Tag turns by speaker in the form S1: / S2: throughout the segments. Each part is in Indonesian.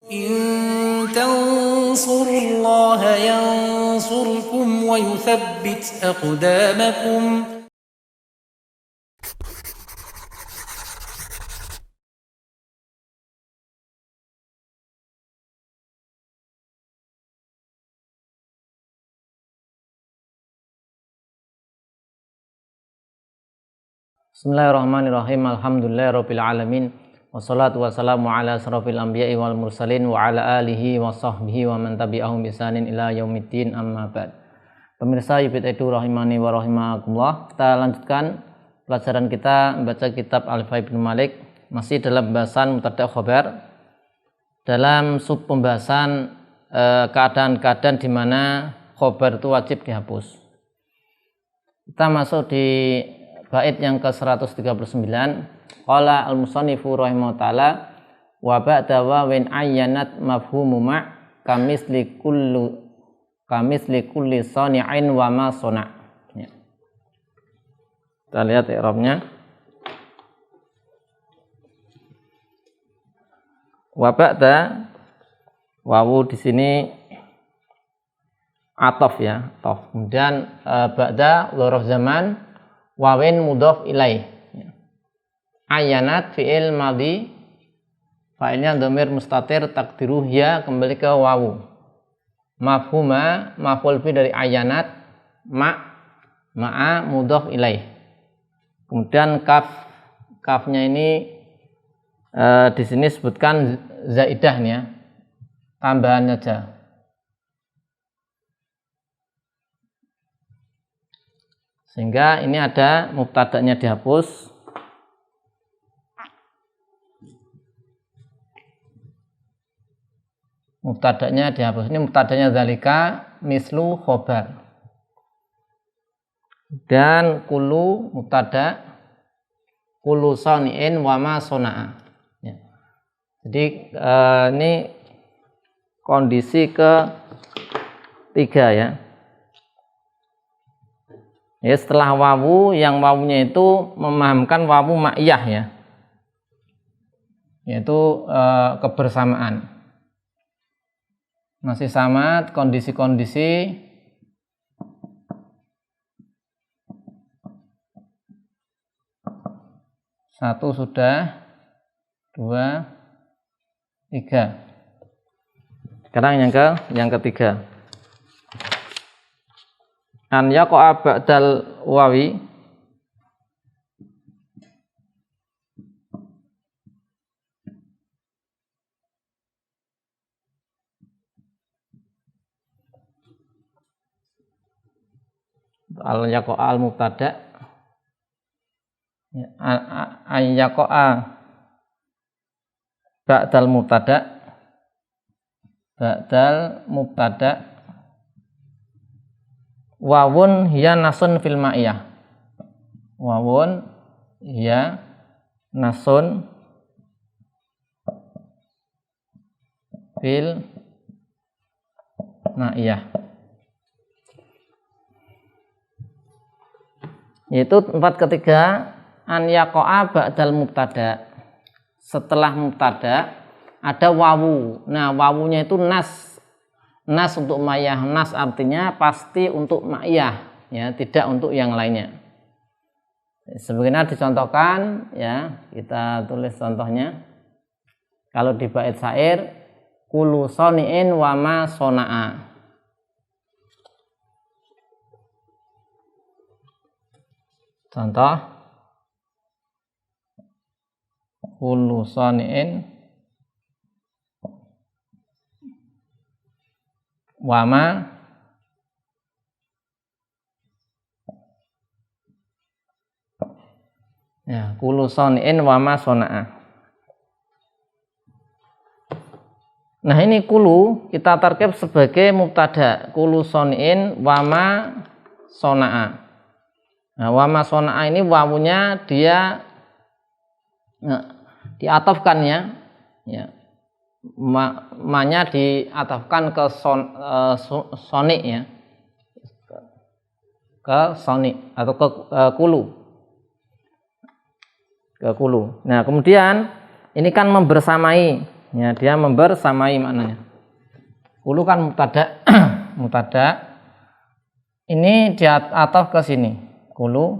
S1: إن تنصروا الله ينصركم ويثبت أقدامكم.
S2: Bismillahirrahmanirrahim. Alhamdulillahirabbil alamin. Wassalatu wassalamu ala asrofil anbiya'i wal mursalin wa ala alihi wa sahbihi wa man tabi'ahum bisanin ila yaumiddin, amma ba'd. Pemirsa Yubit Edu rahimani wa rahimakumullah. Kita lanjutkan pelajaran kita membaca kitab Alfiya bin Malik, masih dalam pembahasan mubtada' khobar, dalam sub pembahasan keadaan-keadaan di mana khobar itu wajib dihapus. Kita masuk di bait yang ke-139. Qala al-musannifu rahimahu ta'ala wa ba'da wawin ayyanat mafhumu ma' kamisli kulli sani'in wa ma sona'. Ya. Kita lihat i'rabnya. Wa ba'da, wawu di sini ataf ya, ataf. Kemudian ba'da dzaraf zaman, wawin mudhaf ilaih. Ayyanat fi'il madhi, fa'ilnya dhamir mustatir takdiruh ya, kembali ke wawu. Mafhuma, maf'ul fi dari ayyanat, ma'a mudhaf ilaih. Kemudian kafnya ini di sini sebutkan zaidah ya, tambahan saja. Sehingga ini ada mubtada'nya dihapus. Mubtada'nya dihapus. Ini mubtada'nya zalika mislu khobar. Dan kulu mubtada', kulu soni'in wa ma sona'a. Ya. Jadi ini kondisi ketiga ya. Ya, setelah wawu, yang wawunya itu memahamkan wawu ma'iyah ya, yaitu kebersamaan. Masih sama kondisi-kondisi satu sudah, dua, tiga. Sekarang yang ketiga. An yaqa'a ba'dal wawi al yaqa'a al mubtada' an yaqa'a ba'dal mubtada' wawun hiya nasun fil ma'iyah. Wawun hiya nasun fil ma'iyah. Yaitu tempat ketiga, an yaqa'a ba'dal mubtada'. Setelah mubtada' ada wawu. Nah, wawunya itu nas untuk ma'iyah. Nas artinya pasti untuk ma'iyah ya, tidak untuk yang lainnya. Sebagaimana dicontohkan ya, kita tulis contohnya. Kalau di bait syair, kulu soni'in wa ma sona'a. Contoh, kulu soni'in wama ya, kulu soni'in wama sona'a. Nah, ini kulu kita tarkib sebagai mubtada, kulu soni'in wama sona'a. Nah, wama sona'a ini wawunya dia diatafkan ya. Ma-nya diatafkan ke sonik ya, ke sonik atau ke kulu. Nah, kemudian ini kan membersamai Ya, dia membersamai maknanya. Kulu kan mubtada, mubtada. Ini diataf ke sini. Kulu.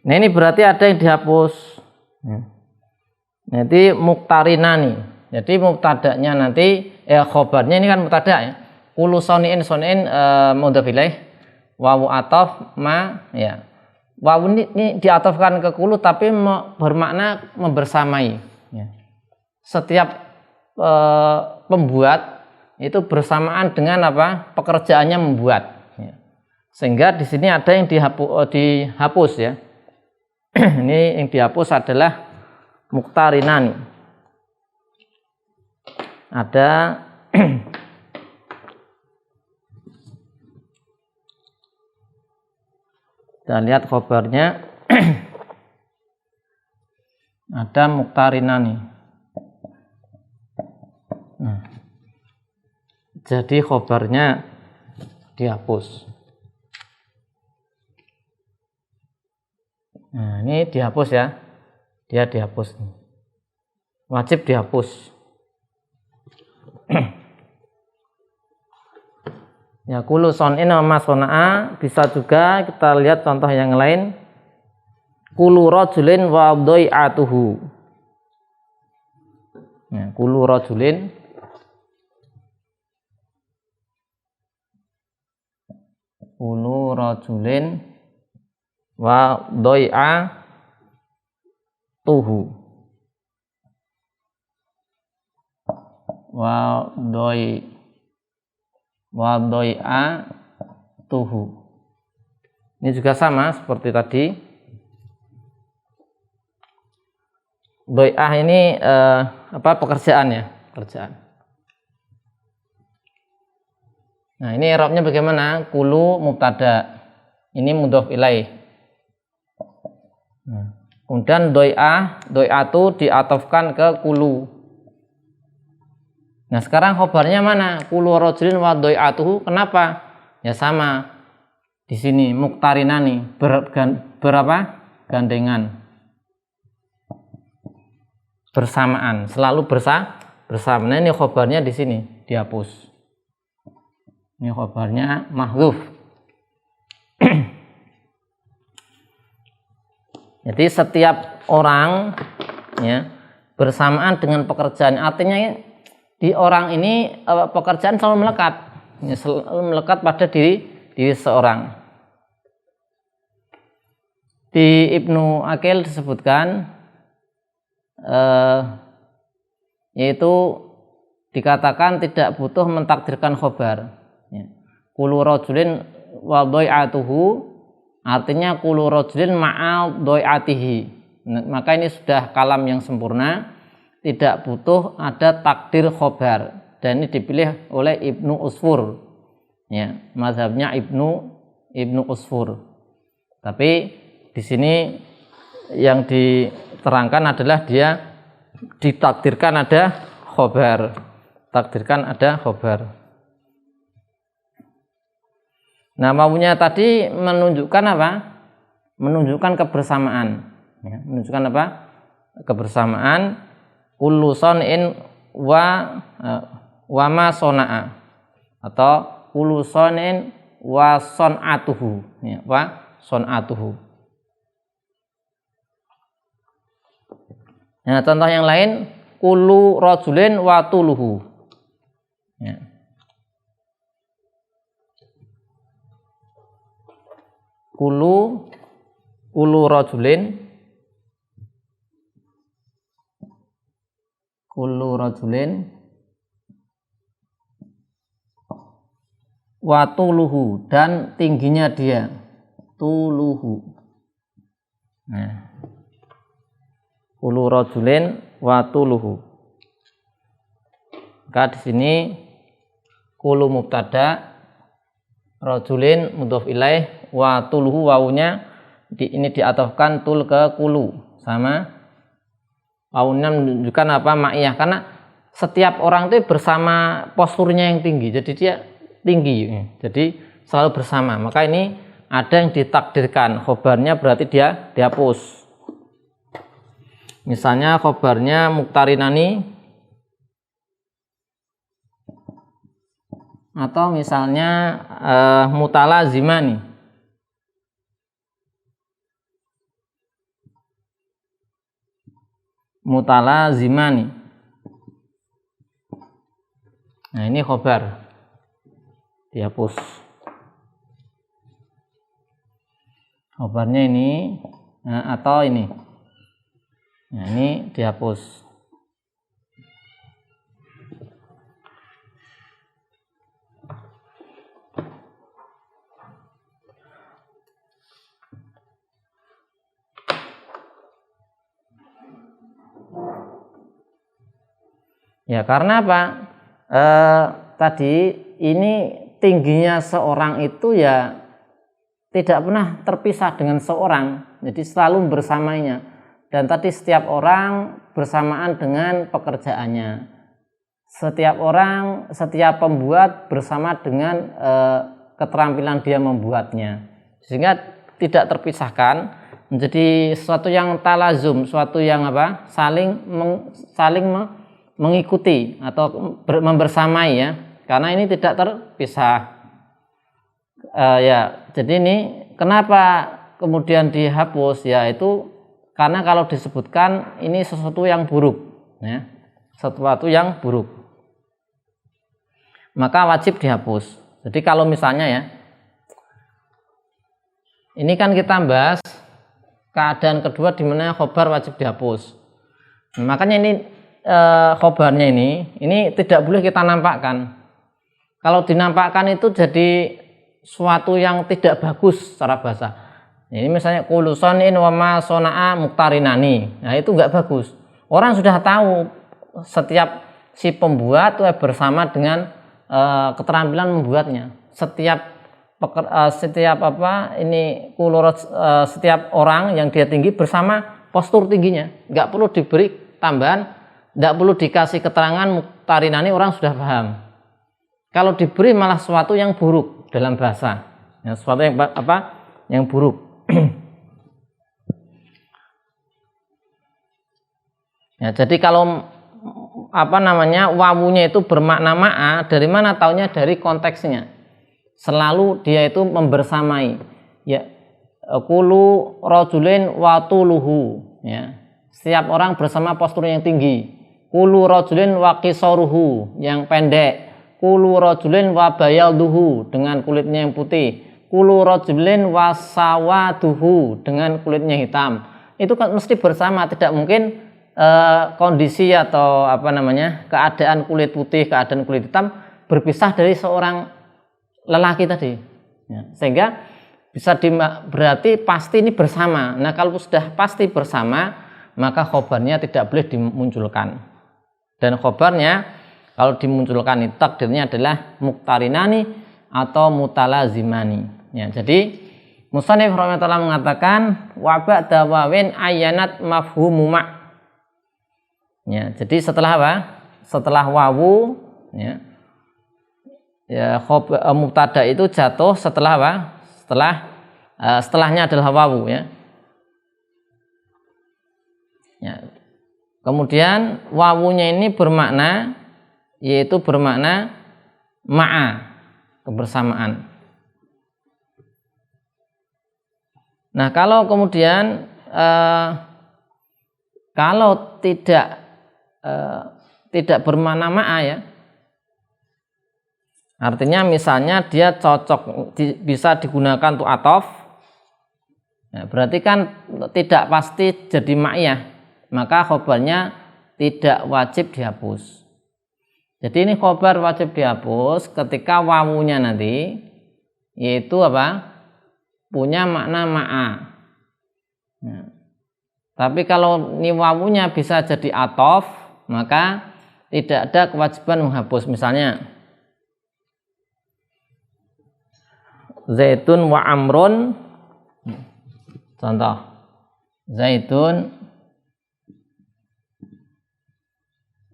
S2: Nah, ini berarti ada yang dihapus. Nanti muktarinani. Jadi mubtadanya nanti khobarnya ini kan mubtada ya. Kulu soniin mudhof ilaih. Wawu ataf ma ya. Wawu ini diatafkan ke kulu tapi bermakna membersamai. Ya. Setiap pembuat itu bersamaan dengan apa? Pekerjaannya membuat. Ya. Sehingga di sini ada yang dihapus ya. Ini yang dihapus adalah muktarinani. Ada kita lihat khobarnya ada muktarinani. Nah, jadi khobarnya dihapus. Nah, ini dihapus ya. Dia dihapus. Wajib dihapus. Ya, kulu son'in wa sona'a. Bisa juga kita lihat contoh yang lain. Kulu rajulin wa dhai'atuhu. Ya, kulu rajulin wa dhai'atuhu. Wa dhai'atuhu. Ini juga sama seperti tadi. Dhai'ah ini pekerjaan ya, pekerjaan. Nah, ini i'rabnya bagaimana? Kulu mubtada. Ini mudhof ilaih. Nah, kemudian dhai'atu diatofkan ke kulu. Nah, sekarang khobarnya mana? Kulu rajulin wa dhai'atuhu. Kenapa? Ya sama. Di sini muktarinani berapa? Gandengan. Bersamaan, selalu bersama. Nah, ini khobarnya di sini dihapus. Ini khobarnya mahdzuf. Jadi setiap orang ya bersamaan dengan pekerjaan, artinya di orang ini pekerjaan selalu melekat, ya, selalu melekat pada diri seorang. Di Ibnu Aqil disebutkan yaitu dikatakan tidak butuh mentakdirkan khobar. Ya. Kulu rajulin wa dhai'atuhu, artinya kulu rajulin ma'a dhai'atihi. Nah, maka ini sudah kalam yang sempurna, tidak butuh ada takdir khobar, dan ini dipilih oleh Ibnu Usfur. Ya, mazhabnya Ibnu Usfur. Tapi di sini yang diterangkan adalah dia ditakdirkan ada khobar. Takdirkan ada khobar. Nah, maunya tadi menunjukkan apa? Menunjukkan kebersamaan. Ya, menunjukkan apa? Kebersamaan. Kullu son'in wa ma sona'a, atau kullu son'in wa son'atuhu. Ya, wa son'atuhu. Nah, contoh yang lain, kullu rajulin wa tuluhu. Ya. Kulu rajulin wa tuluhu, dan tingginya dia, tuluhu. Nah, kulu rajulin wa tuluhu. Maka di sini kulu mubtada, rajulin mudhof ilaih, wa tuluhu wawunya ini diatofkan tul ke kulu, sama wawunya menunjukkan apa? Ma'iyah, karena setiap orang itu bersama posturnya yang tinggi, jadi dia tinggi, jadi selalu bersama. Maka ini ada yang ditakdirkan, khobarnya berarti dia dihapus. Misalnya khobarnya muktarinani, atau misalnya mutalazimani. Mutalazimani. Nah, ini khobar. Dihapus. Khobarnya ini, nah, atau ini. Nah, ini dihapus. Ya, karena apa? Tadi ini tingginya seorang itu ya tidak pernah terpisah dengan seorang, jadi selalu bersamanya. Dan tadi setiap orang bersamaan dengan pekerjaannya. Setiap orang, setiap pembuat bersama dengan keterampilan dia membuatnya, sehingga tidak terpisahkan, menjadi sesuatu yang talazum, suatu yang apa? saling mengikuti atau membersamai ya, karena ini tidak terpisah. Ya, jadi ini kenapa kemudian dihapus? Ya itu karena kalau disebutkan ini sesuatu yang buruk, ya, sesuatu yang buruk, maka wajib dihapus. Jadi kalau misalnya ya, ini kan kita bahas keadaan kedua di mana khobar wajib dihapus. Makanya ini khobarnya ini tidak boleh kita nampakkan. Kalau dinampakkan itu jadi suatu yang tidak bagus secara bahasa. Ini misalnya kulusonin wa ma sona'a muktarinani. Nah, itu enggak bagus. Orang sudah tahu setiap si pembuat bersama dengan keterampilan membuatnya. Setiap orang yang dia tinggi bersama postur tingginya. Enggak perlu diberi tambahan, enggak perlu dikasih keterangan muktarinani, orang sudah paham. Kalau diberi malah sesuatu yang buruk dalam bahasa, ya, sesuatu yang yang buruk. Ya, jadi kalau wawunya itu bermakna ma'a, dari mana taunya? Dari konteksnya. Selalu dia itu membersamai. Ya, kulu rajulin wa tuluhu, ya. Setiap orang bersama postur yang tinggi. Kulu rajulin wa qisaruhu, yang pendek. Kulu rajulin wa bayalduhu, dengan kulitnya yang putih. Kulu rajulin wa sawaduhu, dengan kulitnya hitam. Itu kan mesti bersama, tidak mungkin kondisi atau keadaan kulit putih, keadaan kulit hitam berpisah dari seorang lelaki tadi. Ya, sehingga bisa berarti pasti ini bersama. Nah, kalau sudah pasti bersama, maka khobarnya tidak boleh dimunculkan. Dan khobarnya kalau dimunculkan itu takdirnya adalah muktarinani atau mutalazimani. Ya, jadi musannif rahimahullah mengatakan wa ba'da wawin ayyanat mafhumu ma'. Ya, jadi setelah apa? Setelah wawu, ya, mubtada itu jatuh setelah apa? Setelahnya adalah wawu, ya. Ya. Kemudian wawunya ini bermakna, yaitu bermakna ma'a, kebersamaan. Nah, kalau kemudian kalau tidak bermakna ma'a, ya, artinya misalnya dia cocok bisa digunakan untuk atof, ya, berarti kan tidak pasti jadi ma'iyah, maka khobarnya tidak wajib dihapus. Jadi ini khobar wajib dihapus ketika wawunya nanti yaitu apa? Punya makna ma'a. Nah, tapi kalau ini wawunya bisa jadi atof, maka tidak ada kewajiban menghapus. Misalnya Zaitun wa Amrun, contoh Zaitun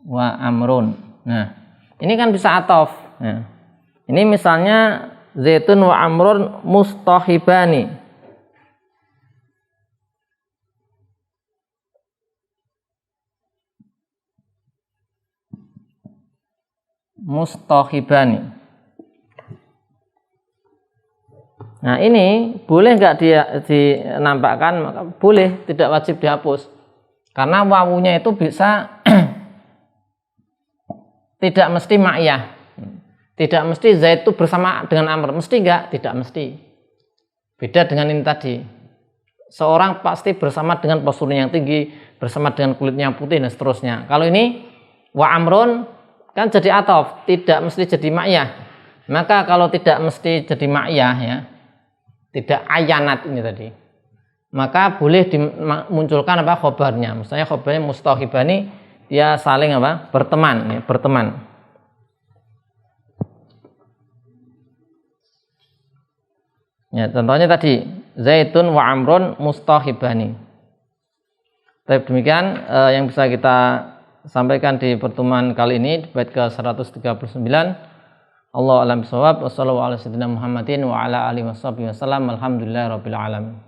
S2: wa Amrun. Nah, ini kan bisa atof. Nah, ini misalnya Zaitun wa Amrun mustahibani. Mustahibani. Nah ini boleh nggak dia dinampakkan? Maka boleh, tidak wajib dihapus. Karena wawunya itu bisa tidak mesti ma'iyah. Tidak mesti Zaid itu bersama dengan Amr. Mesti enggak? Tidak mesti. Beda dengan ini tadi. Seorang pasti bersama dengan posturnya yang tinggi, bersama dengan kulitnya yang putih dan seterusnya. Kalau ini wa amrun kan jadi ataf, tidak mesti jadi ma'iyah. Maka kalau tidak mesti jadi ma'iyah ya, tidak ayanat ini tadi, maka boleh dimunculkan apa khobarnya. Misalnya khobarnya mustahibani, dia saling apa berteman ya, berteman. Ya, contohnya tadi Zaitun wa Amrun mustahibani. Tapi demikian yang bisa kita sampaikan di pertemuan kali ini, bait ke 139. Allah alam bisawab. Wassallallahu ala sayyidina Muhammadin wa ala alihi wasallam. Alhamdulillahirabbil alamin.